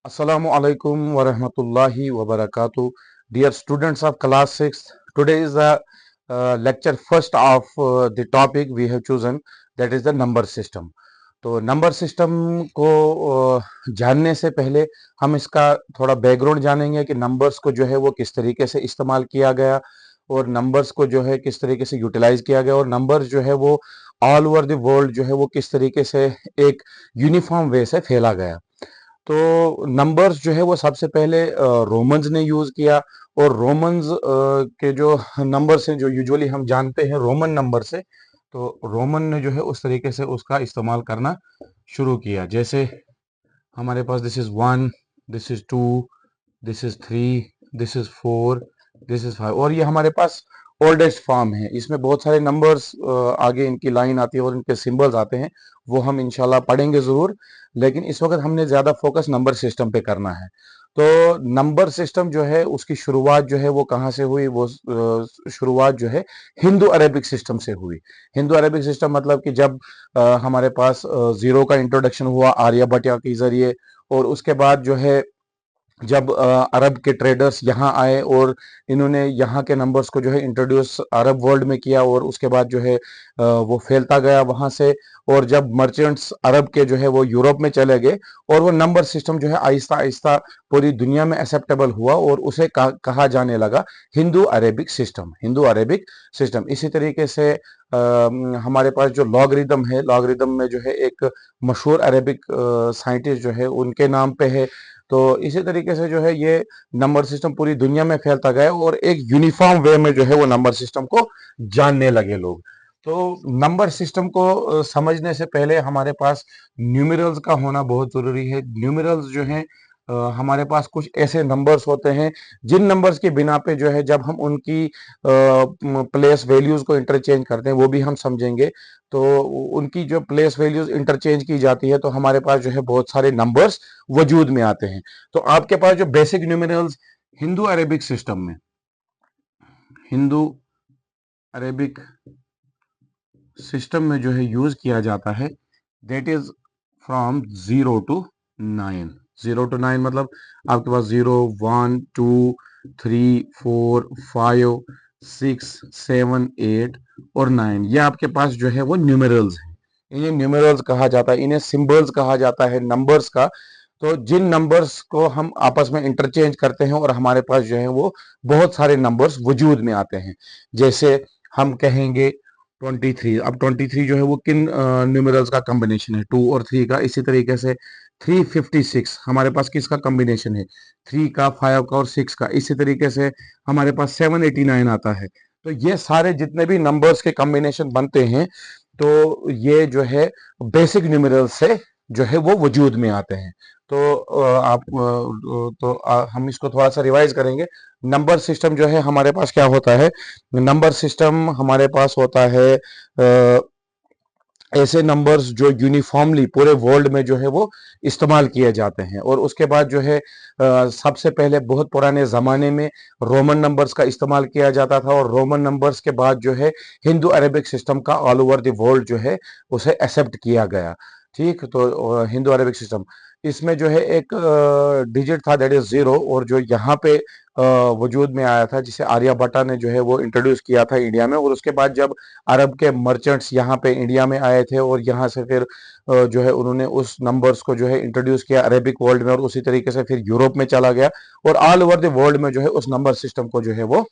Assalamu alaikum wa rahmatullahi wa barakatuh. Dear students of class 6, today is the lecture first of the topic we have chosen, that is the number system. तो number system को जानने से पहले हम इसका थोड़ा background जानेंगे कि नंबर्स को जो है वो किस तरीके से इस्तेमाल किया गया और नंबर्स को जो है किस तरीके से यूटिलाइज किया गया और नंबर्स जो है वो ऑल ओवर द वर्ल्ड जो है वो किस तरीके से एक यूनिफॉर्म वे से फैला गया। तो नंबर्स जो है वो सबसे पहले रोमन्स ने यूज किया और रोमन्स के जो नंबर्स हैं जो यूजुअली हम जानते हैं रोमन नंबर से, तो रोमन ने जो है उस तरीके से उसका इस्तेमाल करना शुरू किया। जैसे हमारे पास this is 1, this is 2, this is 3, this is 4, this is 5 और ये हमारे पास ओल्डेस्ट फॉर्म है। इसमें बहुत सारे नंबर्स आगे इनकी लाइन आती है और इनके सिंबल्स आते हैं, वो हम इंशाल्लाह पढ़ेंगे जरूर, लेकिन इस वक्त हमने ज्यादा फोकस नंबर सिस्टम पे करना है। तो नंबर सिस्टम जो है उसकी शुरुआत जो है वो कहाँ से हुई, वो शुरुआत जो है हिंदू अरेबिक सिस्टम से हुई। हिंदू अरेबिक सिस्टम मतलब कि जब हमारे पास जीरो का इंट्रोडक्शन हुआ आर्यभट्ट के जरिए, और उसके बाद जो है जब अरब के ट्रेडर्स यहाँ आए और इन्होंने यहाँ के नंबर्स को जो है इंट्रोड्यूस अरब वर्ल्ड में किया और उसके बाद जो है वो फैलता गया वहाँ से। और जब मर्चेंट्स अरब के जो है वो यूरोप में चले गए और वो नंबर सिस्टम जो है आहिस्ता आहिस्ता पूरी दुनिया में एक्सेप्टेबल हुआ और उसे कहा जाने लगा Hindu Arabic system. Hindu Arabic system इसी तरीके से हमारे पास जो लॉगरिदम है, लॉगरिदम में जो है एक मशहूर अरेबिक साइंटिस्ट जो है उनके नाम पे है। तो इसी तरीके से जो है ये नंबर सिस्टम पूरी दुनिया में फैलता गया और एक यूनिफॉर्म वे में जो है वो नंबर सिस्टम को जानने लगे लोग। तो नंबर सिस्टम को समझने से पहले हमारे पास न्यूमेरल्स का होना बहुत जरूरी है। न्यूमेरल्स जो हैं हमारे पास कुछ ऐसे नंबर्स होते हैं जिन नंबर्स की बिना पे जो है जब हम उनकी प्लेस वैल्यूज को इंटरचेंज करते हैं वो भी हम समझेंगे। तो उनकी जो प्लेस वैल्यूज इंटरचेंज की जाती है तो हमारे पास जो है बहुत सारे नंबर्स वजूद में आते हैं। तो आपके पास जो basic numerals Hindu Arabic system में, हिंदू अरेबिक सिस्टम में जो है यूज किया जाता है, that is from 0 to 9। 0 to 9 मतलब आपके पास 0, 1, 2, 3, 4, 5, 6, 7, 8 और 9, ये आपके पास जो है वो न्यूमेरल्स हैं। इन्हें न्यूमेरल्स कहा जाता है, इन्हें सिंबल्स कहा जाता है नंबर्स का। तो जिन नंबर्स को हम आपस में इंटरचेंज करते हैं और हमारे पास जो है वो बहुत सारे नंबर्स वजूद में आते हैं। जैसे हम कहेंगे 23, अब 23 जो है वो किन न्यूमेरल्स का कॉम्बिनेशन है, 2 और 3 का। इसी तरीके से 356 हमारे पास किसका कॉम्बिनेशन है, 3 का, 5 का और 6 का। इसी तरीके से हमारे पास 789 आता है। तो ये सारे जितने भी नंबर्स के कॉम्बिनेशन बनते हैं तो ये जो है बेसिक न्यूमेरल से जो है वो वजूद में आते हैं। तो हम इसको थोड़ा सा रिवाइज करेंगे। नंबर सिस्टम जो है हमारे पास क्या होता है, नंबर सिस्टम हमारे पास होता है ऐसे नंबर्स जो यूनिफॉर्मली पूरे वर्ल्ड में जो है वो इस्तेमाल किए जाते हैं। और उसके बाद जो है सबसे पहले बहुत पुराने ज़माने में रोमन नंबर्स का इस्तेमाल किया जाता था और रोमन नंबर्स के बाद जो है हिंदू अरेबिक सिस्टम का ऑल ओवर द वर्ल्ड जो है उसे एक्सेप्ट किया गया। ठीक, तो हिंदू अरेबिक सिस्टम इसमें जो है एक डिजिट था दैट इज 0, और जो यहाँ पे वजूद में आया था जिसे आर्यभट्टा ने जो है वो इंट्रोड्यूस किया था इंडिया में। और उसके बाद जब अरब के मर्चेंट्स यहाँ पे इंडिया में आए थे और यहाँ से फिर जो है उन्होंने उस नंबर्स को जो है इंट्रोड्यूस किया अरेबिक वर्ल्ड में और उसी तरीके से फिर यूरोप में चला गया और ऑल ओवर द वर्ल्ड में जो है उस नंबर सिस्टम को जो है वो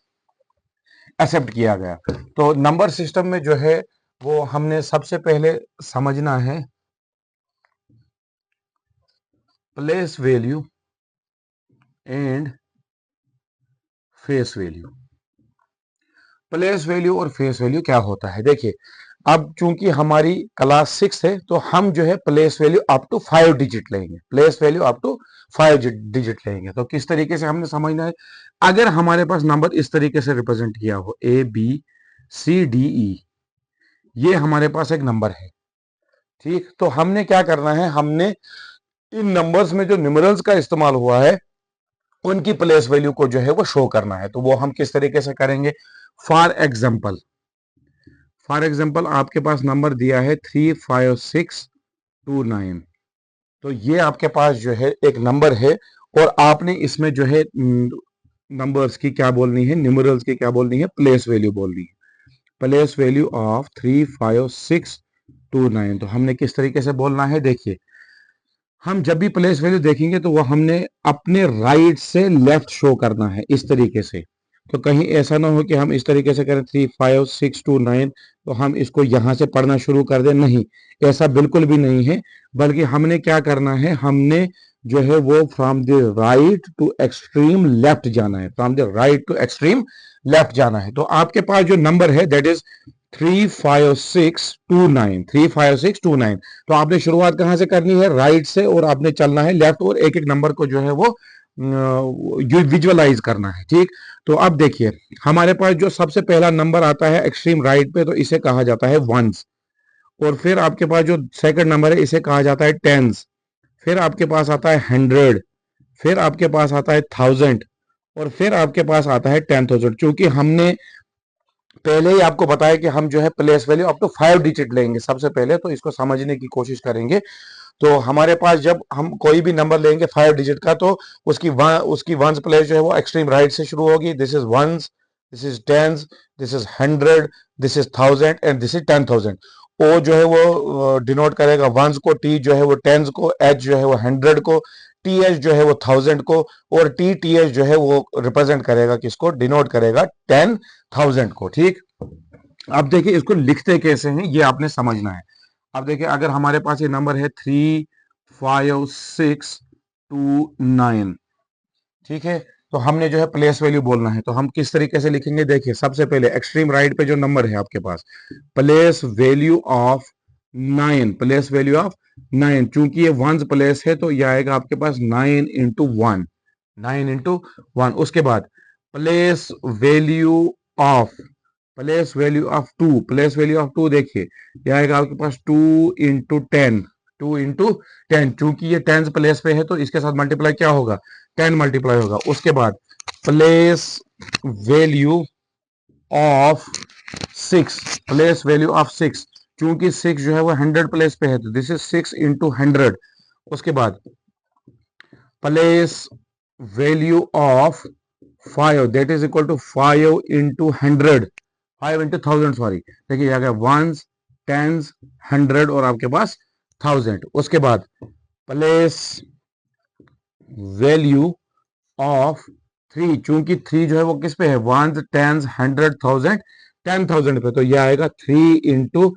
एक्सेप्ट किया गया। तो नंबर सिस्टम में जो है वो हमने सबसे पहले समझना है place value and face value. Place value और फेस वैल्यू क्या होता है, देखिए अब चूंकि हमारी क्लास 6 है तो हम जो है place value up to 5 digit लेंगे। Place value up to 5 digit लेंगे। तो किस तरीके से हमने समझना है, अगर हमारे पास नंबर इस तरीके से रिप्रेजेंट किया हो ABCDE, ये हमारे पास एक नंबर है। ठीक, तो हमने क्या करना है, हमने इन नंबर्स में जो न्यूमेरल्स का इस्तेमाल हुआ है उनकी प्लेस वैल्यू को जो है वो शो करना है। तो वो हम किस तरीके से करेंगे, फॉर एग्जाम्पल आपके पास नंबर दिया है 35629। तो ये आपके पास जो है एक नंबर है और आपने इसमें जो है नंबर्स की क्या बोलनी है, न्यूमरल्स की क्या बोलनी है, प्लेस वैल्यू बोलनी है। Place value of 35629। तो हमने किस तरीके से बोलना है, देखिए हम जब भी प्लेस वैल्यू देखेंगे तो वो हमने अपने राइट से लेफ्ट शो करना है इस तरीके से। तो कहीं ऐसा ना हो कि हम इस तरीके से करें 35629 तो हम इसको यहां से पढ़ना शुरू कर दें, नहीं, ऐसा बिल्कुल भी नहीं है। बल्कि हमने क्या करना है, हमने जो है वो from the right to extreme left जाना है, from the right to extreme left जाना है। तो आपके पास जो नंबर है दैट इज 35629, 35629। तो आपने शुरुआत कहां से करनी है, राइट से, और आपने चलना है लेफ्ट, और एक एक नंबर को जो है वो विजुअलाइज करना है, ठीक। तो अब देखिए हमारे पास जो सबसे पहला नंबर आता है एक्सट्रीम राइट पे, तो इसे कहा जाता है वंस। और फिर आपके पास जो सेकंड नंबर है इसे कहा जाता है टेंस। फिर आपके पास आता है 100, फिर आपके पास आता है 1000, और फिर आपके पास आता है 10,000। क्योंकि हमने पहले ही आपको बताया कि हम जो है place value up to 5 digit लेंगे सबसे पहले, तो इसको समझने की कोशिश करेंगे। तो हमारे पास जब हम कोई भी नंबर लेंगे 5 डिजिट का, तो उसकी वंस प्लेस जो है वो एक्सट्रीम राइट से शुरू होगी। This is ones, this is tens, this is 100, this is 1000 and this is 10,000। ओ जो है वो डिनोट करेगा वंस को, टी जो है वो टेंस को, एच जो है वो 100 को, टी एच जो है वो 1000 को, और टी टी एच जो है वो रिप्रेजेंट करेगा किसको, डिनोट करेगा 10,000 को, ठीक। अब देखिए इसको लिखते कैसे हैं ये आपने समझना है। अब देखिए अगर हमारे पास ये नंबर है 35629, ठीक है, तो हमने जो है प्लेस वैल्यू बोलना है। तो हम किस तरीके से लिखेंगे, देखिए सबसे पहले एक्सट्रीम राइट पे जो नंबर है आपके पास, place value of 9, place value of 9, चूंकि ये वंस प्लेस है तो ये आएगा आपके पास 9 into 1, 9 into 1। उसके बाद place value of, place value of 2, place value of 2 देखिए ये आएगा आपके पास 2 into 10, 2 into 10। चूंकि ये टेंस प्लेस पे है तो इसके साथ मल्टीप्लाई क्या होगा, 10 मल्टीप्लाई होगा। उसके बाद place value of 6, place value of 6, चूंकि 6 जो है वो 100 प्लेस पे है तो दिस इज 6 into 100। उसके बाद place value of 5, that is equal to 5 into 100, 5 into 1000, sorry, देखिए आ गया वंस, टेंस, 100 और आपके पास 1000। उसके बाद प्लेस वैल्यू ऑफ 3, चूंकि 3 जो है वो किस पे है, वंस, टेंस, 100, 1000, 10,000 पे, तो ये आएगा 3 into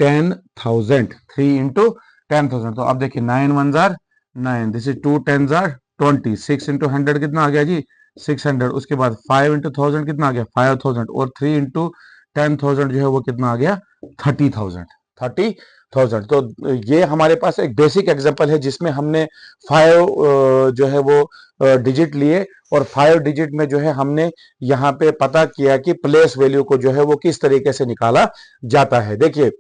10,000, 3 into 10,000। तो अब देखिए 9 1 9, दिस इज 2 10 20, 6 into 100 कितना आ गया जी, 600। उसके बाद 5 into 1000 कितना आ गया, 5000, और 3 into 10,000 जो है वो कितना आ गया, 30,000, 30,000। तो ये हमारे पास एक बेसिक एग्जांपल है जिसमें हमने 5 जो है वो डिजिट लिए, और 5 डिजिट में जो है हमने यहाँ पे पता किया कि प्लेस वैल्यू को जो है वो किस तरीके से निकाला जाता है। देखिए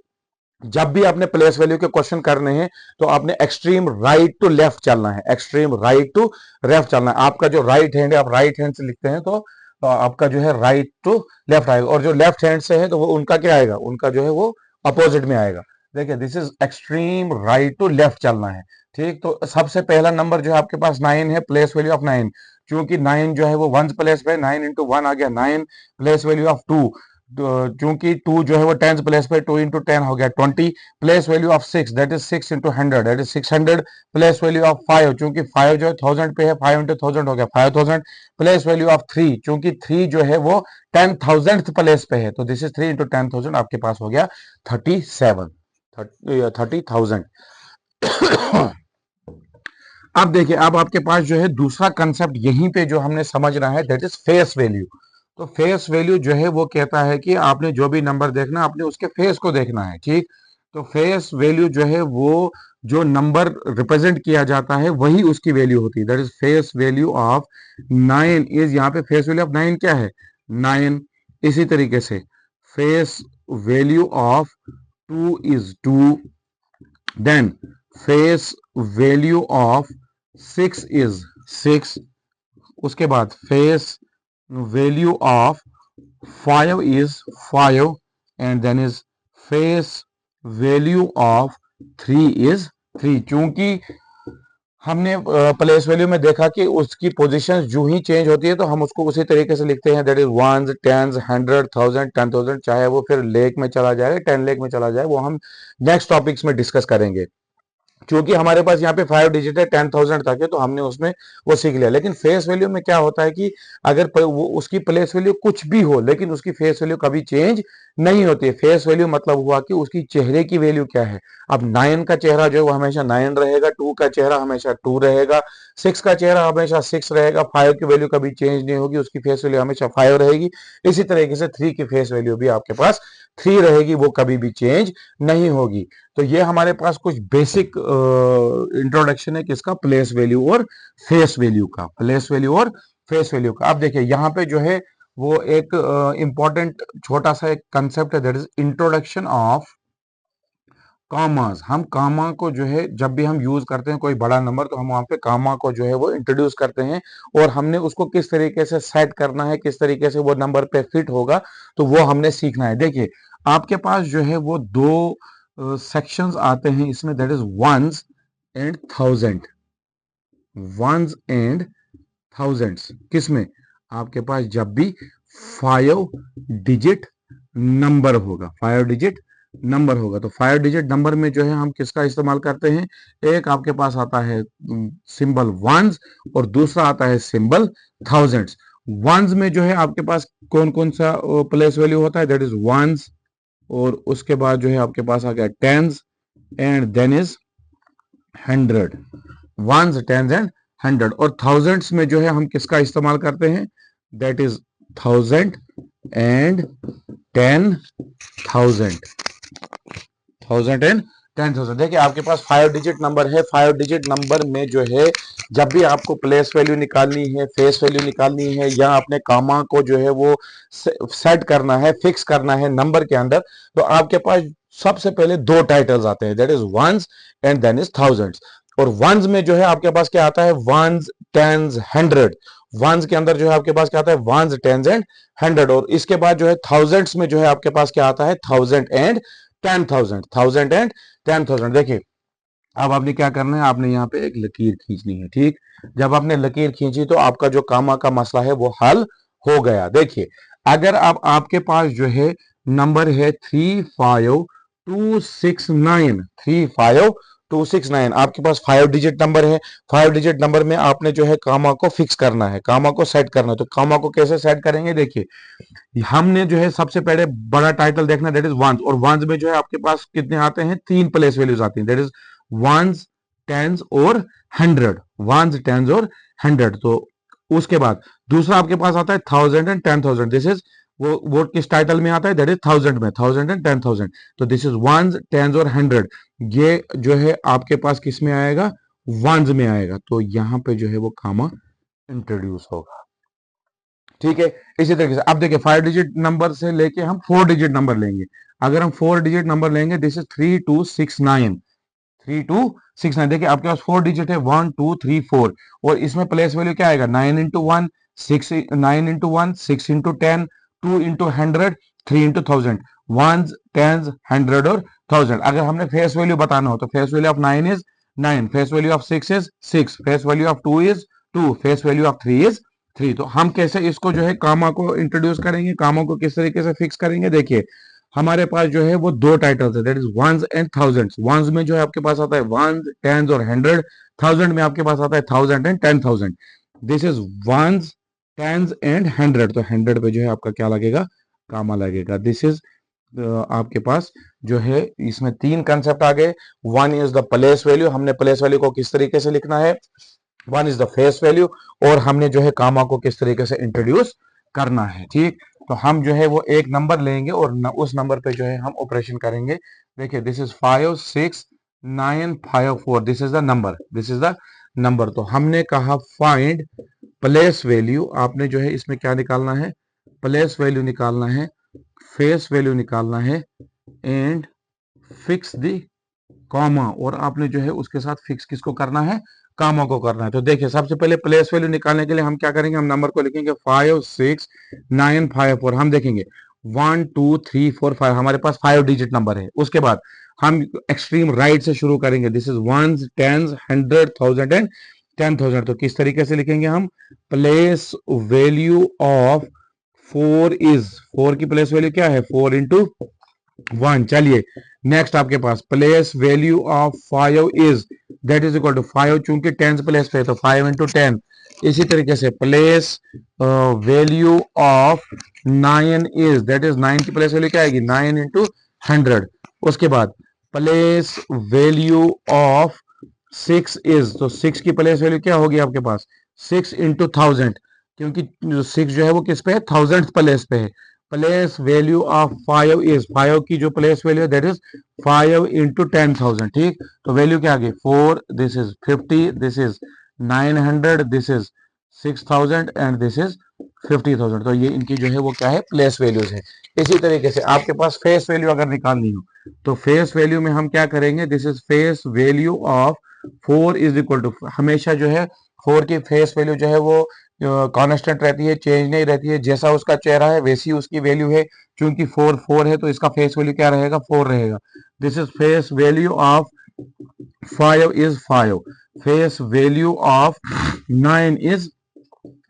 जब भी आपने प्लेस वैल्यू के क्वेश्चन करने हैं तो आपने एक्सट्रीम राइट टू लेफ्ट चलना है, एक्सट्रीम राइट टू लेफ्ट चलना है। आपका जो राइट हैंड है, आप राइट हैंड से लिखते हैं तो आपका जो है राइट टू लेफ्ट आएगा, और जो लेफ्ट हैंड से है तो वो उनका क्या आएगा, उनका जो है वो अपोजिट में आएगा। देखिए this is extreme right to left चलना है, ठीक। तो सबसे पहला नंबर जो है आपके पास 9 है, प्लेस वैल्यू ऑफ 9, क्योंकि 9 जो है वो वंस प्लेस पे, 9 into 1 आ गया 9, प्लेस वैल्यू ऑफ 2, चूंकि 2 जो है वो टेंस प्लेस पे, 2 into 10 हो गया 20, place value of 6 that is 6 into 100, that is 600, place value of 5, चूंकि 5 जो है 1000 पे है, 5 into 1000 हो गया 5000, प्लेस वैल्यू ऑफ 3, चूंकि 3 जो है वो 10,000th प्लेस पे है तो दिस इज 3 into 10,000, आपके पास हो गया 37, 30,000। अब देखिए अब आपके पास जो है दूसरा कंसेप्ट यहीं पे जो हमने समझना है दैट इज फेस वैल्यू। तो फेस वैल्यू जो है वो कहता है कि आपने जो भी नंबर देखना आपने उसके फेस को देखना है, ठीक। तो फेस वैल्यू जो है वो जो नंबर रिप्रेजेंट किया जाता है वही उसकी वैल्यू होती है, that is face value of 9 is, यहाँ पे फेस वैल्यू ऑफ 9 क्या है, 9। इसी तरीके से face value of 2 is 2, then face value of 6 is 6, उसके बाद face value of 5 is 5, and then is face value of 3 is 3, चूंकि हमने प्लेस वैल्यू में देखा कि उसकी पोजीशन जो ही चेंज होती है तो हम उसको उसी तरीके से लिखते हैं, दैट इज वंस, टेंस, 100, 1000, 10,000, चाहे वो फिर लेख में चला जाए, 10 लेख में चला जाए, वो हम नेक्स्ट टॉपिक्स में डिस्कस करेंगे। क्योंकि हमारे पास यहाँ पे 5 डिजिट है, 10,000 तक है, तो हमने उसमें वो सीख लिया। लेकिन फेस वैल्यू में क्या होता है कि अगर वो उसकी प्लेस वैल्यू कुछ भी हो, लेकिन उसकी फेस वैल्यू कभी चेंज नहीं होती है। फेस वैल्यू मतलब हुआ कि उसकी चेहरे की वैल्यू क्या है। अब 9 का चेहरा जो है वो हमेशा 9 रहेगा, 2 का चेहरा हमेशा 2 रहेगा, 6 का चेहरा हमेशा 6 रहेगा, 5 की वैल्यू कभी चेंज नहीं होगी, उसकी फेस वैल्यू हमेशा 5 रहेगी। इसी तरीके से 3 की फेस वैल्यू भी आपके पास 3 रहेगी, वो कभी भी चेंज नहीं होगी। तो ये हमारे पास कुछ बेसिक इंट्रोडक्शन है किसका, प्लेस वैल्यू और फेस वैल्यू का, प्लेस वैल्यू और फेस वैल्यू का। अब देखिए यहाँ पे जो है वो एक इंपॉर्टेंट छोटा सा एक कंसेप्ट है, दैट इज इंट्रोडक्शन ऑफ कामास। हम कामा को जो है जब भी हम यूज करते हैं कोई बड़ा नंबर, तो हम वहां पे कामा को जो है वो इंट्रोड्यूस करते हैं, और हमने उसको किस तरीके से सेट करना है, किस तरीके से वो नंबर पे फिट होगा, तो वो हमने सीखना है। देखिए आपके पास जो है वो दो सेक्शंस आते हैं इसमें, that is ones and thousand, ones and thousands. किसमें, आपके पास जब भी 5 डिजिट नंबर होगा, 5 डिजिट नंबर होगा, तो 5 डिजिट नंबर में जो है हम किसका इस्तेमाल करते हैं, एक आपके पास आता है सिंबल वंस और दूसरा आता है सिंबल थाउजेंड्स। वंस में जो है आपके पास कौन कौन सा प्लेस वैल्यू होता है, दैट इज वंस, और उसके बाद जो है आपके पास आ गया tens, and then is 100, ones, tens and 100। और थाउजेंड्स में जो है हम किसका इस्तेमाल करते हैं, दैट इज 1000 एंड 10,000, 1000 एंड 10,000। देखिए आपके पास 5 डिजिट नंबर है, 5 डिजिट नंबर में जो है जब भी आपको प्लेस वैल्यू निकालनी है, फेस वैल्यू निकालनी है, या अपने कामा को जो है वो सेट करना है, फिक्स करना है नंबर के अंदर, तो आपके पास सबसे पहले दो टाइटल्स आते हैं, that is ones and then is thousands. और वंस में जो है आपके पास क्या आता है, वंस, टेंस, 100। वंस के अंदर जो है आपके पास क्या आता है, वंस, टेंस एंड 100। और इसके बाद जो है थाउजेंड्स में जो है आपके पास क्या आता है, 1000 एंड 10,000, 1000 एंड 10,000। देखिए अब आपने क्या करना है, आपने यहाँ पे एक लकीर खींचनी है, ठीक। जब आपने लकीर खींची तो आपका जो कामा का मसला है वो हल हो गया। देखिए अगर आप आपके पास जो है नंबर है 35269, 35269, आपके पास 5 डिजिट नंबर है। 5 डिजिट नंबर में आपने जो है कामा को फिक्स करना है, कामा को सेट करना है। तो कामा को कैसे सेट करेंगे, देखिए हमने जो है सबसे पहले बड़ा टाइटल देखना, दैट इज वंस, और वंस में जो है आपके पास कितने आते हैं, 3 प्लेस वैल्यूज आती हैं, दैट इज वंस, टेंस और 100, वंस, टेंस और 100। तो उसके बाद दूसरा आपके पास आता है 1000 एंड 10,000, दिस इज वो किस टाइटल में आता है, दैट इज 1000 में, 1000 एंड 10,000। तो दिस इज वंस, टेंस और 100, ये जो है आपके पास किस में आएगा, वंस में आएगा। तो यहां पे जो है वो कामा इंट्रोड्यूस होगा, ठीक है। इसी तरीके से अब देखिए 5 डिजिट नंबर से लेके हम 4 डिजिट नंबर लेंगे। अगर हम 4 डिजिट नंबर लेंगे, दिस इज 3269, 3269। देखिए आपके पास 4 डिजिट है, 1 2 3 4, और इसमें प्लेस वैल्यू क्या आएगा, 9 into 1, 6, 9 into 1, 6 into 10, 2 into 100, 3 into 1000, ones, tens, 100 और 1000। अगर हमने फेस वैल्यू बताना हो तो face value of 9 is 9, face value of 6 is 6, face value of 2 is 2, face value of 3 is 3। तो हम कैसे इसको जो है कामा को इंट्रोड्यूस करेंगे, कामा को किस तरीके से फिक्स करेंगे, देखिए हमारे पास जो है वो दो टाइटल्स है, that is ones and thousands. Ones में जो है आपके पास आता है वंस, टेंस और 100, थाउजेंड में आपके पास आता है 1000 and 10,000। This is ones, tens and 100, तो 100 पे जो है आपका क्या लगेगा, कामा लगेगा। दिस इज आपके पास जो है इसमें तीन कंसेप्ट आ गए। One is the place value, हमने प्लेस वैल्यू को किस तरीके से लिखना है, one is the face value, और हमने जो है कामा को किस तरीके से इंट्रोड्यूस करना है, ठीक। तो हम जो है वो एक नंबर लेंगे और उस नंबर पे जो है हम ऑपरेशन करेंगे। देखिए this is 56954, this is the number, this is the number. तो हमने कहा फाइंड प्लेस वैल्यू, आपने जो है इसमें क्या निकालना है, प्लेस वैल्यू निकालना है, फेस वैल्यू निकालना है, एंड फिक्स द कॉमा, और आपने जो है उसके साथ फिक्स किसको करना है, कामा को करना है। तो देखिए सबसे पहले प्लेस वैल्यू निकालने के लिए हम क्या करेंगे, हम नंबर को लिखेंगे 56954। हम देखेंगे 1 2 3 4 5, हमारे पास 5 डिजिट नंबर है। उसके बाद हम एक्सट्रीम राइट से शुरू करेंगे। This is ones, tens, 100, 1000 and 10,000। तो किस तरीके से लिखेंगे हम? प्लेस वैल्यू ऑफ 4 इज, 4 की प्लेस वैल्यू क्या है? 4 इंटू 1। चलिए नेक्स्ट आपके पास place value of 5 is, that is equal to 5, चूंकि टेंस प्लेस पे है तो 5 इंटू 10। इसी तरीके से place value of 9 is, that is 9 की प्लेस वैल्यू क्या आएगी? 9 इंटू 100। उसके बाद प्लेस वैल्यू ऑफ 6 इज, तो 6 की प्लेस वैल्यू क्या होगी आपके पास? 6 इंटू 1000, क्योंकि 6 जो है वो किस पे है? 1000 प्लेस पे है। प्लेस वैल्यू ऑफ 5 इज, 5 की जो प्लेस वैल्यू है दैट इज 5 इंटू 10,000। ठीक, तो वैल्यू क्या आ गई? 4, this is 50, this is 900, this is 6000 and this is 50,000। तो ये इनकी जो है वो क्या है? प्लेस वैल्यूज है। इसी तरीके से आपके पास फेस वैल्यू अगर निकालनी हो तो फेस वैल्यू में हम क्या करेंगे? This is face value of 4 is equal to, हमेशा जो है 4 की फेस वैल्यू जो है वो कांस्टेंट रहती है, चेंज नहीं रहती है। जैसा उसका चेहरा है वैसी उसकी वैल्यू है। क्योंकि 4 4 है तो इसका फेस वैल्यू क्या रहेगा? 4 रहेगा। This is face value of 5 is 5, face value of 9 is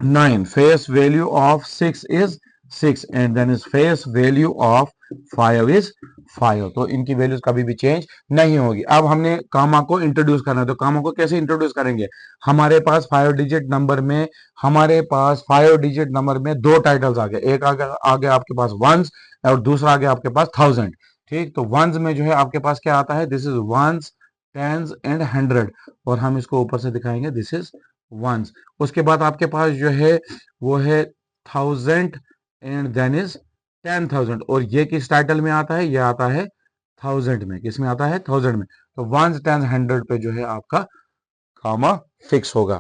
9, face value of 6 is 6 and then is face value of 5 is 5। तो इनकी वैल्यूज कभी भी चेंज नहीं होगी। अब हमने कामा को इंट्रोड्यूस करना है, तो कामा को कैसे इंट्रोड्यूस करेंगे? हमारे पास 5 डिजिट नंबर में, हमारे पास 5 डिजिट नंबर में दो टाइटल्स आ गए। एक आगे आपके पास वंस और दूसरा आगे आपके पास 1000। ठीक, तो वंस में जो है आपके पास क्या आता है? This is ones, tens and 100, और हम इसको ऊपर से दिखाएंगे, दिस इज वंस। उसके बाद आपके पास जो है वो है 1000 एंड देन इज 10,000, और ये किस टाइटल में आता है? ये आता है 1000 में। किस में आता है? 1000 में। तो 1 10 100 पे जो है आपका कामा फिक्स होगा।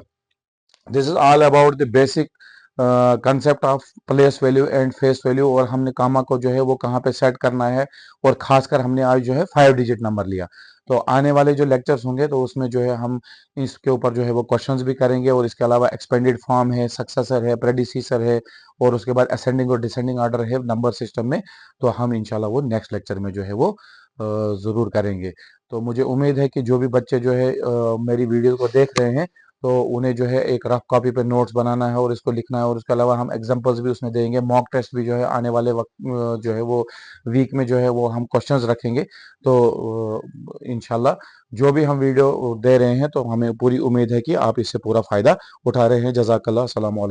This is all about the basic concept of place value and face value, और हमने कामा को जो है वो कहाँ पे सेट करना है, और खासकर हमने आज जो है 5 डिजिट नंबर लिया। तो आने वाले जो लेक्चर्स होंगे तो उसमें जो है हम इसके ऊपर जो है वो क्वेश्चंस भी करेंगे, और इसके अलावा एक्सपेंडेड फॉर्म है, सक्सेसर है, प्रेडिसीसर है, और उसके बाद असेंडिंग और डिसेंडिंग ऑर्डर है नंबर सिस्टम में। तो हम इंशाल्लाह वो नेक्स्ट लेक्चर में जो है वो ज़रूर करेंगे। तो मुझे उम्मीद है कि जो भी बच्चे जो है मेरी वीडियो को देख रहे हैं तो उन्हें जो है एक रफ कॉपी पे नोट्स बनाना है और इसको लिखना है, और उसके अलावा हम एग्जांपल्स भी उसमें देंगे। मॉक टेस्ट भी जो है आने वाले वक्त जो है वो वीक में जो है वो हम क्वेश्चंस रखेंगे। तो इंशाल्लाह जो भी हम वीडियो दे रहे हैं तो हमें पूरी उम्मीद है कि आप इससे पूरा फायदा उठा रहे हैं। जज़ाकल्लाह, अस्सलाम वालेकुम।